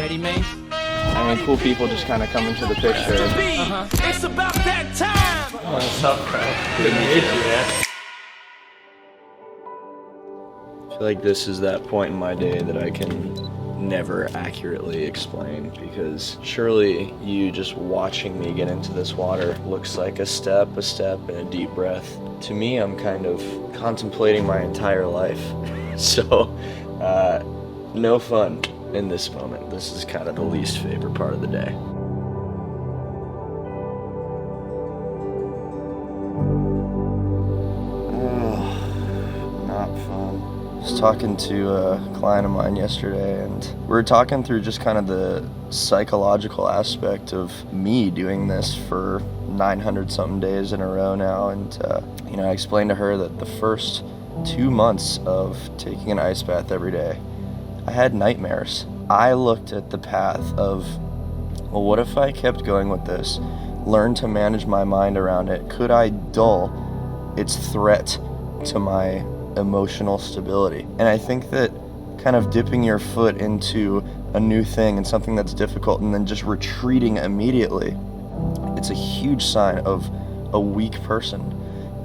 ready, man? I mean, cool people just kind of come into the picture. It's about that time! What's up, bro? Good to meet you, man. I feel like this is that point in my day that I can never accurately explain, because surely you just watching me get into this water looks like a step, and a deep breath. To me, I'm kind of contemplating my entire life. So, no fun in this moment. This is kind of the least favorite part of the day. Not fun. I was talking to a client of mine yesterday, and we were talking through just kind of the psychological aspect of me doing this for 900 something days in a row now. And I explained to her that the first 2 months of taking an ice bath every day, I had nightmares. I looked at the path of, well, what if I kept going with this, learned to manage my mind around it? Could I dull its threat to my emotional stability? And I think that kind of dipping your foot into a new thing and something that's difficult and then just retreating immediately, it's a huge sign of a weak person.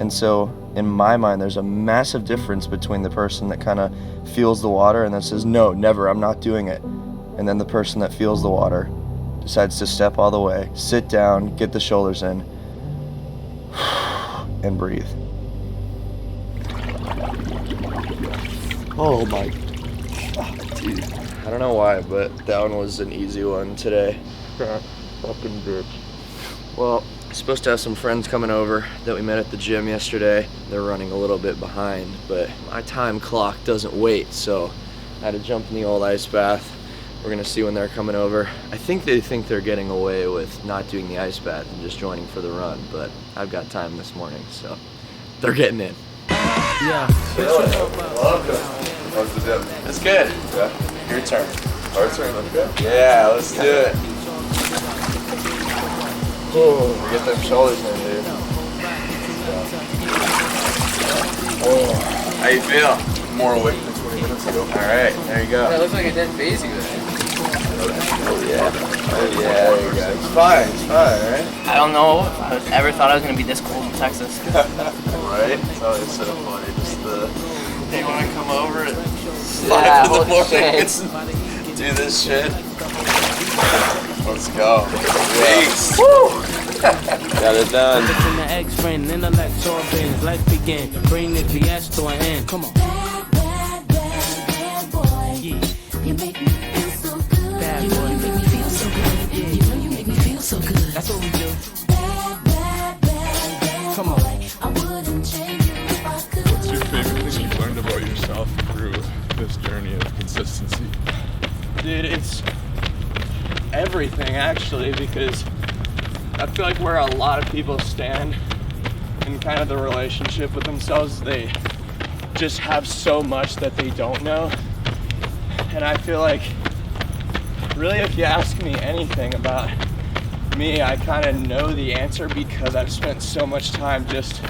And so in my mind, there's a massive difference between the person that kind of feels the water and then says, no, never, I'm not doing it. And then the person that feels the water decides to step all the way, sit down, get the shoulders in, and breathe. Oh my God, dude. I don't know why, but that one was an easy one today. Fucking bitch. Well, I'm supposed to have some friends coming over that we met at the gym yesterday. They're running a little bit behind, but my time clock doesn't wait, so I had to jump in the old ice bath. We're gonna see when they're coming over. I think they think they're getting away with not doing the ice bath and just joining for the run, but I've got time this morning, so they're getting in. Yeah. Welcome. How's the gym? It's good. Yeah. Your turn. Our turn, okay. Yeah, let's do it. Oh, get them shoulders in, dude. Oh, how you feel? More awake than 20 minutes ago. All right, there you go. That looks like it didn't phase you then. Oh yeah, there you go. It's fine, right? I don't know if I ever thought I was going to be this cold in Texas. Right? It's always so funny. Just the, Hey, you wanna come over at 5 Yeah, in the holy morning shit. and do this shit? Let's go. Peace. Got it done. In the ex-friend, intellect, all bins, let's begin. Bring the BS to an end. Come on. Bad boy. You make me feel so good. Bad You know boy. you make me feel so good. You know you make me feel so good. That's what we do. Bad Come on. boy. I wouldn't change you if I could. What's your favorite thing you've learned about yourself through this journey of consistency? Dude, it's everything actually, because I feel like where a lot of people stand in kind of the relationship with themselves, they just have so much that they don't know. And I feel like, really, if you ask me anything about me, I kind of know the answer because I've spent so much time just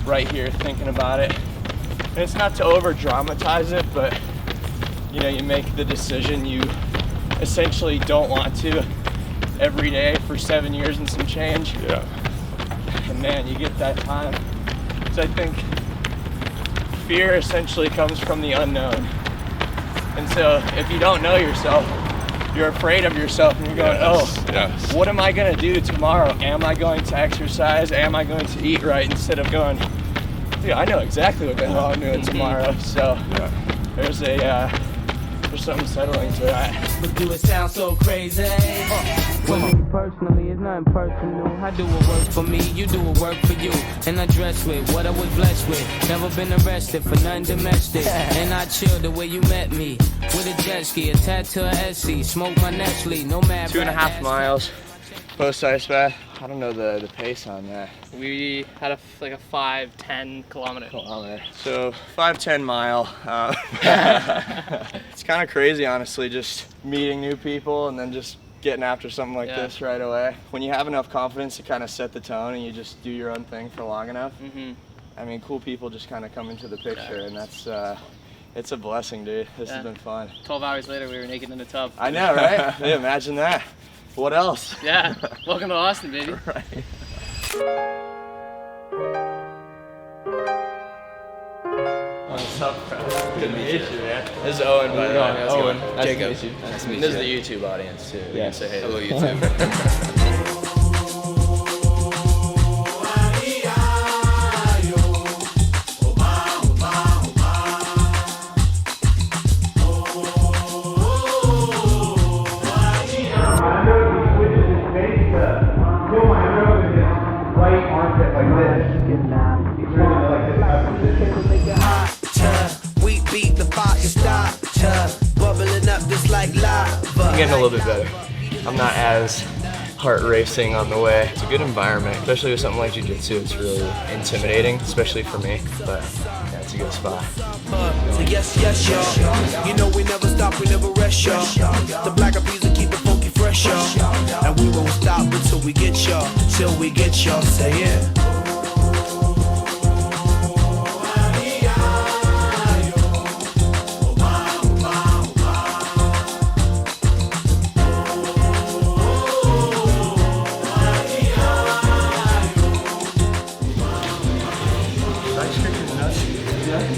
right here thinking about it. And it's not to over dramatize it, but you make the decision you essentially don't want to every day for 7 years and some change. Yeah. And man, you get that time. So I think fear essentially comes from the unknown. And so if you don't know yourself, you're afraid of yourself and you're going, Yes. what am I gonna do tomorrow? Am I going to exercise? Am I going to eat right? Instead of going, dude, I know exactly what the hell I'm doing tomorrow. So there's something settling to that. But do it sound so crazy? For me personally, it's nothing personal. I do what works for me, you do what work for you. And I dress with what I was blessed with. Never been arrested for nothing domestic. And I chill the way you met me. With a jet ski, attached to a SC. Smoke my Nestle, no mad. 2.5 miles post ice bath. I don't know the pace on that. We had a 5-10 kilometer. So 5-10 mile. It's kind of crazy, honestly, just meeting new people and then just getting after something like this right away. When you have enough confidence to kind of set the tone and you just do your own thing for long enough, I mean, cool people just kind of come into the picture, and that's It's a blessing, dude. This Yeah. has been fun. 12 hours later, we were naked in the tub. I know, right? Yeah, imagine that. What else? Yeah. Welcome to Austin, baby. Right. What's up, bro? Good to meet you, man. This is Owen, by the way. Owen, nice Jacob. to meet you. Nice to meet This you. is the YouTube audience, too. We Yeah. can say hey. Hello, YouTube. We beat the fire starter, bubbling up just like lava. I'm getting a little bit better. I'm not as heart racing on the way. It's a good environment, especially with something like Jiu-jitsu. It's really intimidating, especially for me, but yeah, it's a good spot. So yes, yes, y'all. You know we never stop, we never rest, y'all. The black bees will keep it funky fresh, y'all. And we won't stop until we get y'all, till we get y'all. Say it.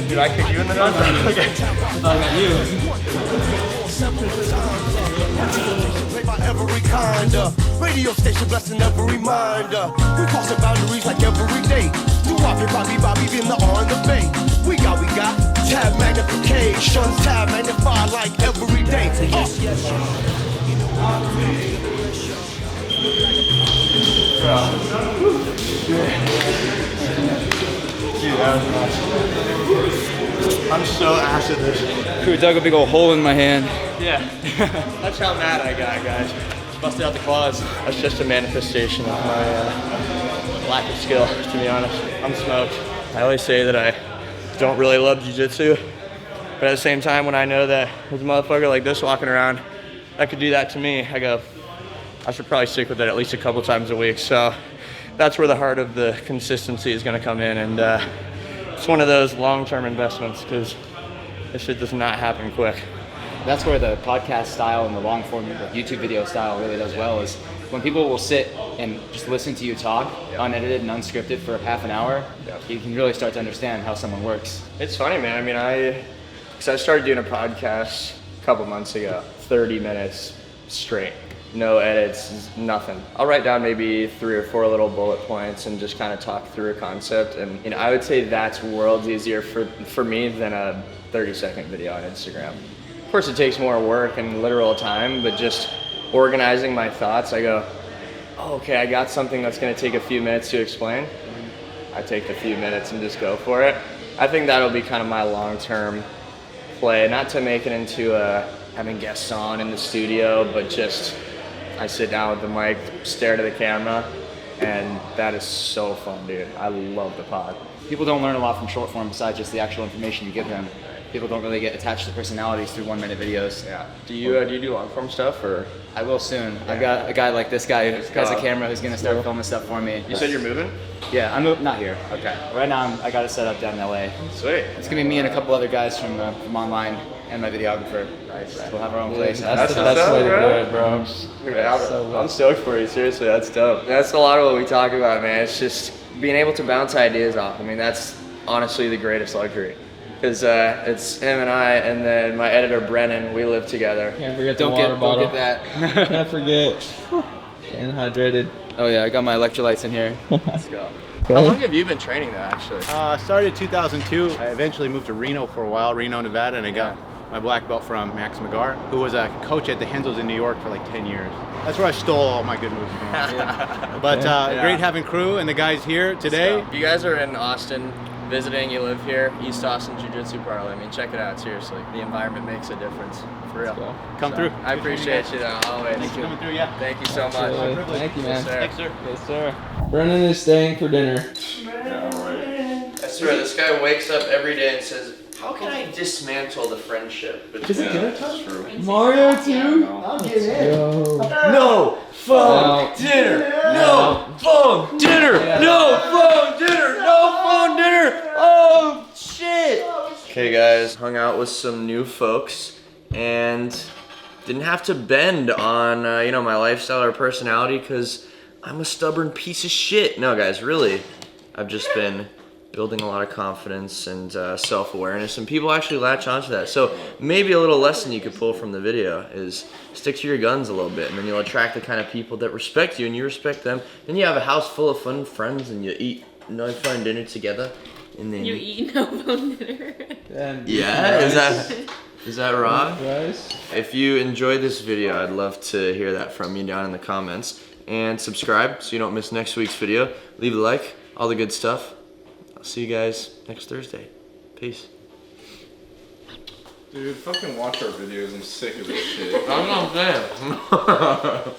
Did I kick you in the nuts? Okay. Played by every kind of radio station, blessing every reminder. We crossing boundaries like every day. Do Bobby, been the on the bay. We got tab magnification, tab magnified like every day. Yes, yes, Dude, that was awesome. I'm so ass at this. Crew dug a big old hole in my hand. Yeah, that's how mad I got, guys. Busted out the claws. That's just a manifestation of my lack of skill, to be honest. I'm smoked. I always say that I don't really love jiu-jitsu, but at the same time, when I know that there's a motherfucker like this walking around that could do that to me, I go, I should probably stick with it at least a couple times a week. So that's where the heart of the consistency is going to come in, and it's one of those long-term investments because this shit does not happen quick. That's where the podcast style and the long form the YouTube video style really does well, is when people will sit and just listen to you talk, unedited and unscripted for half an hour, you can really start to understand how someone works. It's funny, man. I mean, because I started doing a podcast a couple months ago, 30 minutes straight. No edits, nothing. I'll write down maybe 3 or 4 little bullet points and just kind of talk through a concept. And I would say that's worlds easier for me than a 30-second video on Instagram. Of course, it takes more work and literal time, but just organizing my thoughts, I go, oh, okay, I got something that's gonna take a few minutes to explain. I take the few minutes and just go for it. I think that'll be kind of my long-term play, not to make it into having guests on in the studio, but just I sit down with the mic, stare to the camera, and that is so fun, dude. I love the pod. People don't learn a lot from short form besides just the actual information you give them. People don't really get attached to personalities through 1-minute videos. Yeah. Do you do long form stuff, or? I will soon. I've got a guy like this guy who has a camera who's gonna start filming stuff for me. You said you're moving? Yeah, I'm not here. Okay. Right now I got it set up down in LA. Sweet. It's gonna be me and a couple other guys from online and my videographer. Nice. We'll have our own place. That's what's up, way to bro. do it, bro. Dude, I'm stoked for you. Seriously, that's dope. That's a lot of what we talk about, man. It's just being able to bounce ideas off. I mean, that's honestly the greatest luxury. Because it's him and I, and then my editor Brennan. We live together. Can't forget the water bottle. Don't get that. Can't forget. Staying hydrated. Oh yeah, I got my electrolytes in here. Let's go. How long have you been training though, actually? Started in 2002. I eventually moved to Reno for a while, Reno, Nevada, and I got my black belt from Max McGar, who was a coach at the Hensel's in New York for like 10 years. That's where I stole all my good moves from. But great having crew and the guys here today. You guys are in Austin visiting, you live here, East Austin Jiu-Jitsu Parlor. I mean, check it out, seriously. The environment makes a difference, for real. Come through. I appreciate you though, always. Thanks for coming through, yeah. Thank you so much. Absolutely. Thank you, man. Yes, sir. Thanks, sir. Yes, sir. Brennan is staying for dinner. I swear, this guy wakes up every day and says, how can I dismantle the friendship between Mario too? I'll get in. No phone dinner! No phone dinner! No phone dinner! No phone dinner! Oh shit! Okay guys, hung out with some new folks and didn't have to bend on, you know, my lifestyle or personality because I'm a stubborn piece of shit. No guys, really, I've just been building a lot of confidence and self-awareness, and people actually latch onto that. So maybe a little lesson you could pull from the video is stick to your guns a little bit, and then you'll attract the kind of people that respect you and you respect them. Then you have a house full of fun friends and you eat no fun dinner together. And then You eat no bone dinner. yeah, is that wrong? If you enjoyed this video, I'd love to hear that from you down in the comments. And subscribe so you don't miss next week's video. Leave a like, all the good stuff. I'll see you guys next Thursday. Peace. Dude, fucking watch our videos. I'm sick of this shit. I'm not saying.